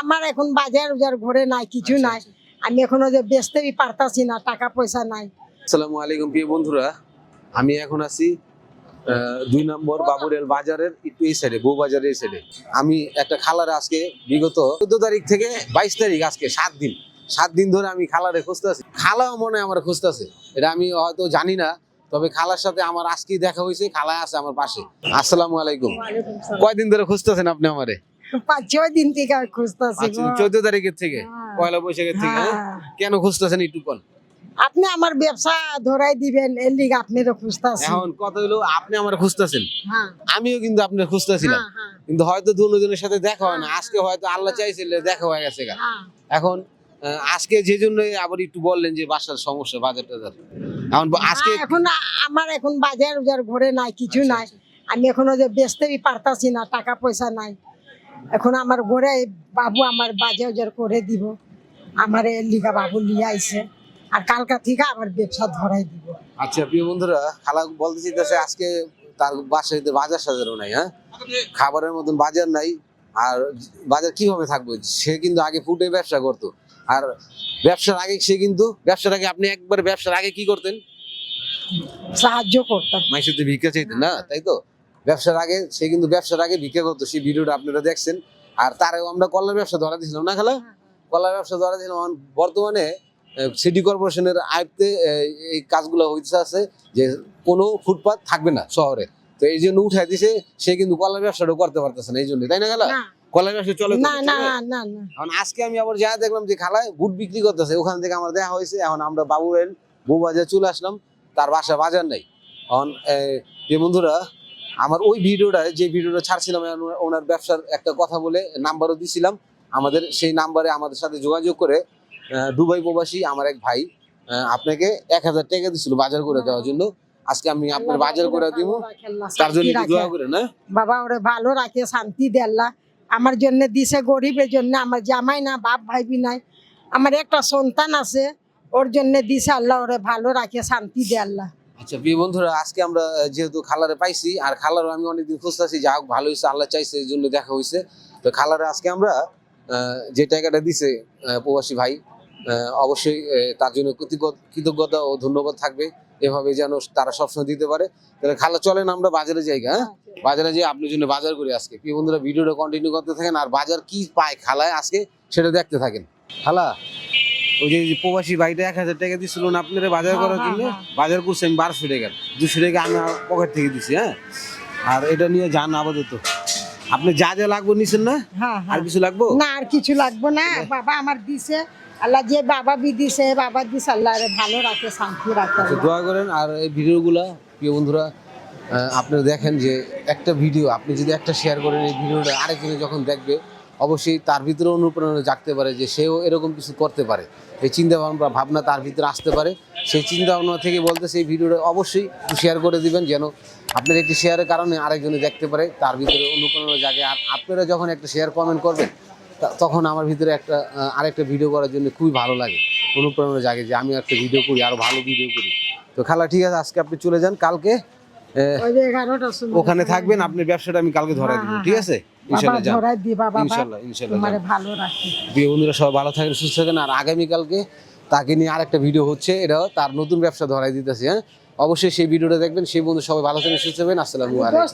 আমার এখন বাজার উজার ঘরে নাই, কিছু নাই। আমি এখনো যে বেচতেই পারতাছি না, টাকা পয়সা নাই। আসসালামু আলাইকুম প্রিয় বন্ধুরা, আমি এখন আছি 2 নম্বর বাবুরেল বাজারের একটু এই সাইডে, বউ বাজারের এই সাইডে। আমি একটা খালারে আজকে বিগত 14 তারিখ থেকে 22 তারিখ, আজকে 7 দিন ধরে আমি খালারে খুঁজতেছি। খালাও মনে হয় আমার খুঁজতেছে, এটা আমি হয়তো জানি না, তবে খালার সাথে আমার আজকেই দেখা হয়েছে। খালা আছে আমার পাশে। আসসালামু আলাইকুম। কয়দিন ধরে খুঁজতেছেন আপনি আমারে? 5-6 দিন থেকে খুঁজতেছি। 14 তারিখের থেকে, পয়লা বৈশাখের থেকে। কেন খুঁজতেছেন একটু কোন? আপনি আমার ব্যবসা ধরাই দিবেন, এর লিগে আপনারও খুঁজতেছি। এখন কথা হলো, আপনি আমার খুঁজতেছেন, হ্যাঁ আমিও কিন্তু আপনার খুঁজতেছিলাম, কিন্তু হয়তো দুজনের সাথে দেখা হয় না। আজকে হয়তো আল্লাহ চাইছিল দেখা হয়ে গেছে। এখন আজকে যে জন্য আবার একটু বললেন যে বাসার সমস্যা, বাজার টাজার। এখন আমার এখন বাজার উজার ঘরে নাই, কিছু নাই। আমি এখনো যে বেচতেই পারতাছি না, টাকা পয়সা নাই। এখন আমার ঘরে বাবু আমার বাজার উজার করে দিব, আমার এর লিগা বাবু নিয়ে আইছে, আর কালকা থেকে আমার ব্যবসা ধরাই দিব। আচ্ছা প্রিয় বন্ধুরা, খালা বলতে চাইতেছে আজকে তার বাসায় বাজার সাজারও নাই, খাবারের মতন বাজার নাই। আর বাজার কিভাবে থাকবে? সে কিন্তু আগে ফুটে ব্যবসা করতো, আর ব্যবসার আগে সে কিন্তু ব্যবসার আগে, আপনি একবার ব্যবসার আগে কি করতেন? সাহায্য করতাম, মাইসের ভিক্ষা চাইতেন না, তাই তো? ব্যবসার আগে সে কিন্তু ব্যবসার আগে ভিক্ষা করতো, সেই ভিডিওটা আপনারা দেখছেন। আর তারও আমরা কলার ব্যবসা ধরা দিয়েছিলাম না খালা? কলার ব্যবসা ধরা দিয়েছিলাম। বর্তমানে সিটি কর্পোরেশনের আয়ত্তে এই কাজগুলো হইতে আছে যে কোনো ফুটপাত থাকবে না শহরে, তো এই জন্য উঠাই দিছে। সে কিন্তু কলার ব্যবসাটাও করতে পারতেছে না, এই জন্য, তাই না খালা? কলার ব্যবসা চলে না না না না। এখন আজকে আমি আবার যা দেখলাম যে খালায় বুট বিক্রি করতেছে, ওখান থেকে আমার দেখা হয়েছে। এখন আমরা বাবুরেল বউ বাজার চলে আসলাম, তার বাসা বাজার নাই। এখন যে বন্ধুরা, আমার ওই ভিডিওটা, যে ভিডিওটা ছাড়ছিলাম, ওনার ব্যবসার একটা কথা বলে নাম্বারও দিছিলাম আমাদের, সেই নাম্বারে আমাদের সাথে যোগাযোগ করে দুবাই প্রবাসী আমার এক ভাই আপনাকে 1000 টাকা দিছিল বাজার করে দেওয়ার জন্য। আজকে আমি আপনার বাজার করে দিব, তার জন্য দোয়া করে না বাবা, ওরে ভালো রাখে, শান্তি দে আল্লাহ। আমার জন্য দিছে, গরিবের জন্য। আমার জামাই না, বাপ ভাইবি নাই, আমার একটা সন্তান আছে, ওর জন্য দিছে আল্লাহ। ওরে ভালো রাখে, শান্তি দে আল্লাহ। আচ্ছা প্রিয় বন্ধুরা, আজকে আমরা যেহেতু খালারে পাইছি, আর খালারও আমি অনেকদিন খুঁজতেছি, যা হোক ভালো হয়েছে, আল্লাহ চাইছে, এই জন্য দেখা হয়েছে। তো খালারে আজকে আমরা যে টাকাটা দিছে প্রবাসী ভাই, অবশ্যই তার জন্য কৃতজ্ঞতা ও ধন্যবাদ থাকবে। এভাবে যেন তারা সবসময় দিতে পারে। তাহলে খালা চলেন আমরা বাজারে যাই। বাজারে যেয়ে আপনার জন্য বাজার করি আজকে। প্রিয় বন্ধুরা, ভিডিওটা কন্টিনিউ করতে থাকেন, আর বাজার কি পায় খালায় আজকে সেটা দেখতে থাকেন। খালা, ওই যে প্রবাসী ভাইটা 1000 টাকা দিছিল না আপনারা বাজার করার জন্য, বাজার করছি আমি 1200 টাকা, 200 টাকা আমি পকেট থেকে দিছি। আর এটা নিয়ে যান আপাতত। আপনি যা যা লাগবে নিছেন না? আর কিছু লাগবে না? আর কিছু লাগবে না, বাবা আমার দিছে আল্লাহ। যে বাবা বি দিছে, বাবা দিছে আল্লাহ, ভালো রাখে, শান্তি রাখে। দোয়া করেন। আর এই ভিডিওগুলা প্রিয় বন্ধুরা, আপনারা দেখেন যে একটা ভিডিও আপনি যদি একটা শেয়ার করেন, এই ভিডিওটা আরেকজনে যখন দেখবে, অবশ্যই তার ভিতরে অনুপ্রেরণা জাগতে পারে যে সেও এরকম কিছু করতে পারে। এই চিন্তা ভাবনা তার ভিতরে আসতে পারে। সেই চিন্তা ভাবনা থেকে বলতে, সেই ভিডিওটা অবশ্যই শেয়ার করে দিবেন, যেন আপনার একটি শেয়ারের কারণে আরেকজনে দেখতে পারে, তার ভিতরে অনুপ্রেরণা জাগে। আর আপনারা যখন একটা শেয়ার কমেন্ট করবেন, তখন আমার ভিতরে আরেকটা ভিডিও করার জন্য খুবই ভালো লাগে, অনুপ্রেরণা জাগে যে আমি একটা ভিডিও করি, আরো ভালো ভিডিও করি। তো খালা ঠিক আছে, আজকে আপনি চলে যান, কালকে ওখানে থাকবেন। আপনার ব্যবসাটা আমি কালকে ধরাই দিব, ঠিক আছে? ইনশাআল্লাহ বন্ধুরা, সবাই ভালো থাকেন, সুস্থ থাকেন। আর আগামীকালকে তাকে নিয়ে আরেকটা ভিডিও হচ্ছে, এটা তার নতুন ব্যবসা ধরাই দিতেছি। অবশ্যই সেই ভিডিওটা দেখবেন। সেই বন্ধু সবাই ভালো থাকেন, সুস্থ থাকবেন। আসসালামু আলাইকুম।